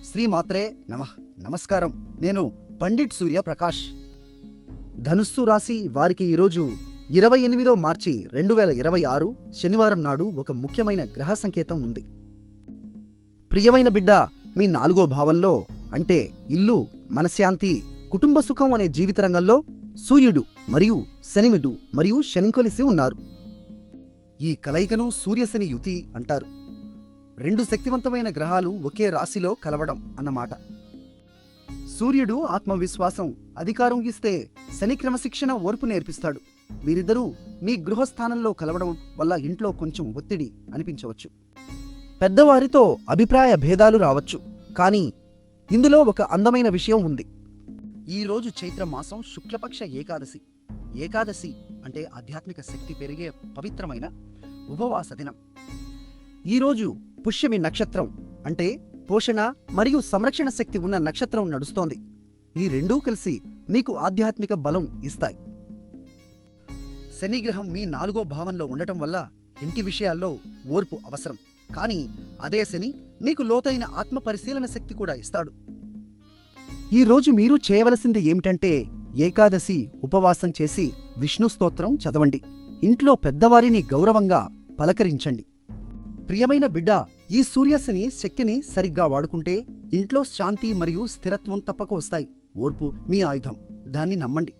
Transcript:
శ్రీమాత్రే నమః. నమస్కారం. నేను పండిట్ సూర్య ప్రకాష్. ధనుస్సు రాశి వారికి ఈరోజు 28 మార్చి 2026 శనివారం నాడు ఒక ముఖ్యమైన గ్రహ సంకేతం ఉంది. ప్రియమైన బిడ్డ, మీ 4వ భావంలో అంటే ఇల్లు, మనశ్శాంతి, కుటుంబ సుఖం అనే జీవిత రంగంలో సూర్యుడు మరియు శనిమిడు మరియు శని కలిసి ఉన్నారు. ఈ కలయికను సూర్యశని యుతి అంటారు. 2 శక్తివంతమైన గ్రహాలు ఒకే రాశిలో కలవడం అన్నమాట. సూర్యుడు ఆత్మవిశ్వాసం, అధికారం ఇస్తే శని క్రమశిక్షణ, ఓర్పు నేర్పిస్తాడు. వీరిద్దరూ మీ గృహస్థానంలో కలవడం వల్ల ఇంట్లో కొంచెం ఒత్తిడి అనిపించవచ్చు. పెద్దవారితో అభిప్రాయ భేదాలు రావచ్చు. కానీ ఇందులో ఒక అందమైన విషయం ఉంది. ఈరోజు చైత్ర మాసం శుక్లపక్ష ఏకాదశి. ఏకాదశి అంటే ఆధ్యాత్మిక శక్తి పెరిగే పవిత్రమైన ఉపవాస దినం. ఈరోజు పుష్యమి నక్షత్రం అంటే పోషణ మరియు సంరక్షణ శక్తి ఉన్న నక్షత్రం నడుస్తోంది. ఈ రెండూ కలిసి మీకు ఆధ్యాత్మిక బలం ఇస్తాయి. శనిగ్రహం మీ 4వ భావంలో ఉండటం వల్ల ఇంటి విషయాల్లో ఓర్పు అవసరం. కానీ అదే శని మీకు లోతైన ఆత్మ పరిశీలన శక్తి కూడా ఇస్తాడు. ఈరోజు మీరు చేయవలసింది ఏమిటంటే ఏకాదశి ఉపవాసం చేసి విష్ణు స్తోత్రం చదవండి. ఇంట్లో పెద్దవారిని గౌరవంగా పలకరించండి. ప్రియమైన బిడ్డ, ఈ సూర్యశని శక్తిని సరిగ్గా వాడుకుంటే ఇంట్లో శాంతి మరియు స్థిరత్వం తప్పక వస్తాయి. ఓర్పు మీ ఆయుధం, దాన్ని నమ్మండి.